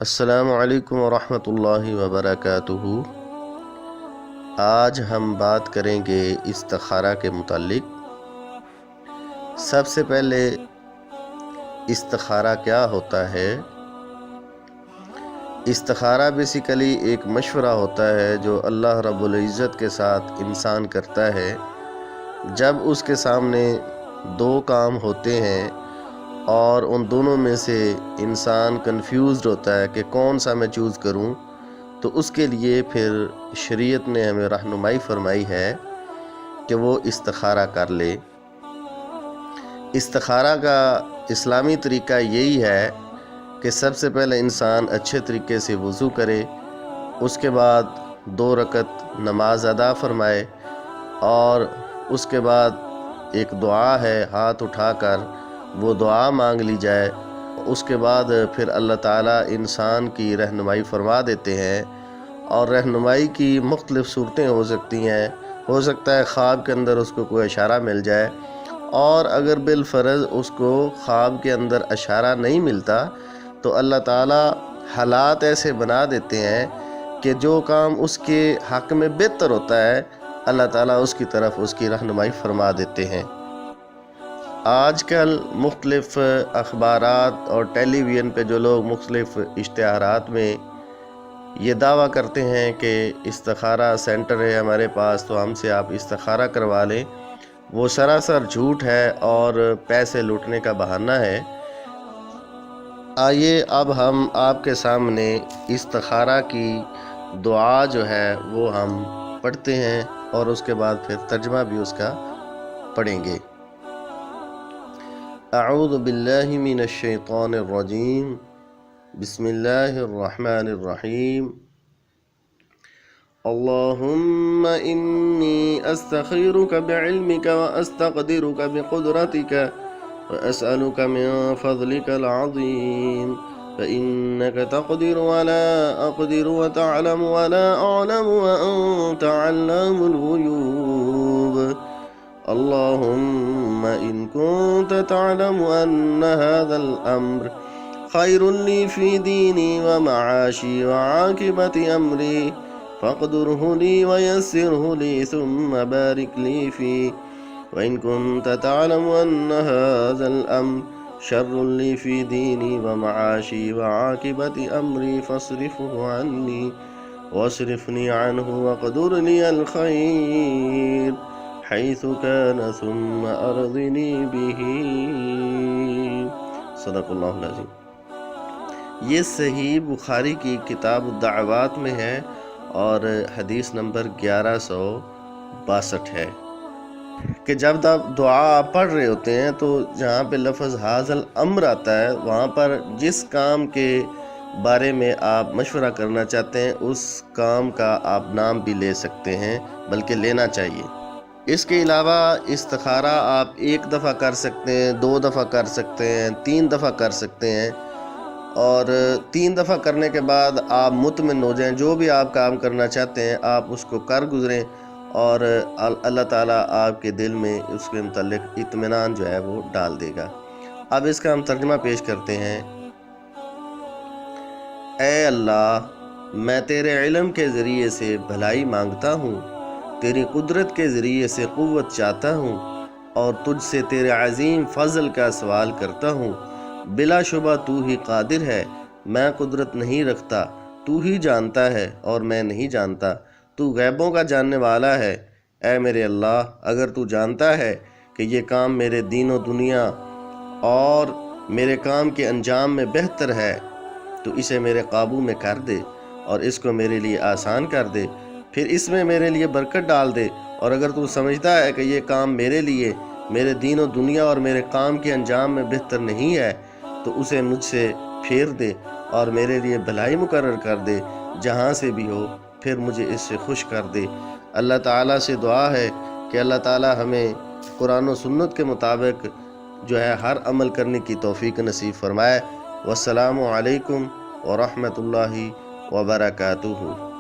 السلام علیکم ورحمۃ اللہ وبرکاتہ۔ آج ہم بات کریں گے استخارہ کے متعلق۔ سب سے پہلے استخارہ کیا ہوتا ہے؟ استخارہ بیسیکلی ایک مشورہ ہوتا ہے جو اللہ رب العزت کے ساتھ انسان کرتا ہے جب اس کے سامنے دو کام ہوتے ہیں اور ان دونوں میں سے انسان کنفیوزڈ ہوتا ہے کہ کون سا میں چوز کروں، تو اس کے لیے پھر شریعت نے ہمیں رہنمائی فرمائی ہے کہ وہ استخارہ کر لے۔ استخارہ کا اسلامی طریقہ یہی ہے کہ سب سے پہلے انسان اچھے طریقے سے وضو کرے، اس کے بعد 2 رکعت نماز ادا فرمائے، اور اس کے بعد ایک دعا ہے ہاتھ اٹھا کر وہ دعا مانگ لی جائے۔ اس کے بعد پھر اللہ تعالیٰ انسان کی رہنمائی فرما دیتے ہیں، اور رہنمائی کی مختلف صورتیں ہو سکتی ہیں۔ ہو سکتا ہے خواب کے اندر اس کو کوئی اشارہ مل جائے، اور اگر بالفرض اس کو خواب کے اندر اشارہ نہیں ملتا تو اللہ تعالیٰ حالات ایسے بنا دیتے ہیں کہ جو کام اس کے حق میں بہتر ہوتا ہے اللہ تعالیٰ اس کی طرف اس کی رہنمائی فرما دیتے ہیں۔ آج کل مختلف اخبارات اور ٹیلی ویژن پہ جو لوگ مختلف اشتہارات میں یہ دعویٰ کرتے ہیں کہ استخارہ سینٹر ہے ہمارے پاس تو ہم سے آپ استخارہ کروا لیں، وہ سراسر جھوٹ ہے اور پیسے لوٹنے کا بہانہ ہے۔ آئیے اب ہم آپ کے سامنے استخارہ کی دعا جو ہے وہ ہم پڑھتے ہیں، اور اس کے بعد پھر ترجمہ بھی اس کا پڑھیں گے۔ اعوذ باللہ من الشیطان الرجیم، بسم اللہ الرحمن الرحیم۔ اللہم انی استخیرک بعلمک واستقدرک بقدرتک واسألک من فضلک العظیم فإنک تقدر ولا اقدر وتعلم ولا اعلم وانت علام الغیوب۔ اللهم إن كنت تعلم أن هذا الأمر خير لي في ديني ومعاشي وعاقبة أمري فاقدره لي ويسره لي ثم بارك لي فيه، وإن كنت تعلم أن هذا الأمر شر لي في ديني ومعاشي وعاقبة أمري فاصرفه عني واصرفني عنه واقدر لي الخير حيث كان ثم أرضني به۔ صدق اللہ العظیم۔ یہ صحیح بخاری کی کتاب الدعوات میں ہے اور حدیث نمبر 1162 ہے کہ جب دعا آپ پڑھ رہے ہوتے ہیں تو جہاں پہ لفظ حاضل امر آتا ہے وہاں پر جس کام کے بارے میں آپ مشورہ کرنا چاہتے ہیں اس کام کا آپ نام بھی لے سکتے ہیں، بلکہ لینا چاہیے۔ اس کے علاوہ استخارہ آپ 1 دفعہ کر سکتے ہیں، 2 دفعہ کر سکتے ہیں، 3 دفعہ کر سکتے ہیں، اور 3 دفعہ کرنے کے بعد آپ مطمئن ہو جائیں، جو بھی آپ کام کرنا چاہتے ہیں آپ اس کو کر گزریں، اور اللہ تعالیٰ آپ کے دل میں اس کے متعلق اطمینان جو ہے وہ ڈال دے گا۔ اب اس کا ہم ترجمہ پیش کرتے ہیں۔ اے اللہ، میں تیرے علم کے ذریعے سے بھلائی مانگتا ہوں، تیری قدرت کے ذریعے سے قوت چاہتا ہوں، اور تجھ سے تیرے عظیم فضل کا سوال کرتا ہوں۔ بلا شبہ تو ہی قادر ہے، میں قدرت نہیں رکھتا، تو ہی جانتا ہے اور میں نہیں جانتا، تو غیبوں کا جاننے والا ہے۔ اے میرے اللہ، اگر تو جانتا ہے کہ یہ کام میرے دین و دنیا اور میرے کام کے انجام میں بہتر ہے تو اسے میرے قابو میں کر دے اور اس کو میرے لیے آسان کر دے، پھر اس میں میرے لیے برکت ڈال دے، اور اگر تو سمجھتا ہے کہ یہ کام میرے لیے میرے دین و دنیا اور میرے کام کے انجام میں بہتر نہیں ہے تو اسے مجھ سے پھیر دے اور میرے لیے بھلائی مقرر کر دے، جہاں سے بھی ہو، پھر مجھے اس سے خوش کر دے۔ اللہ تعالیٰ سے دعا ہے کہ اللہ تعالیٰ ہمیں قرآن و سنت کے مطابق جو ہے ہر عمل کرنے کی توفیق نصیب فرمائے۔ والسلام علیکم ورحمۃ اللہ وبرکاتہ۔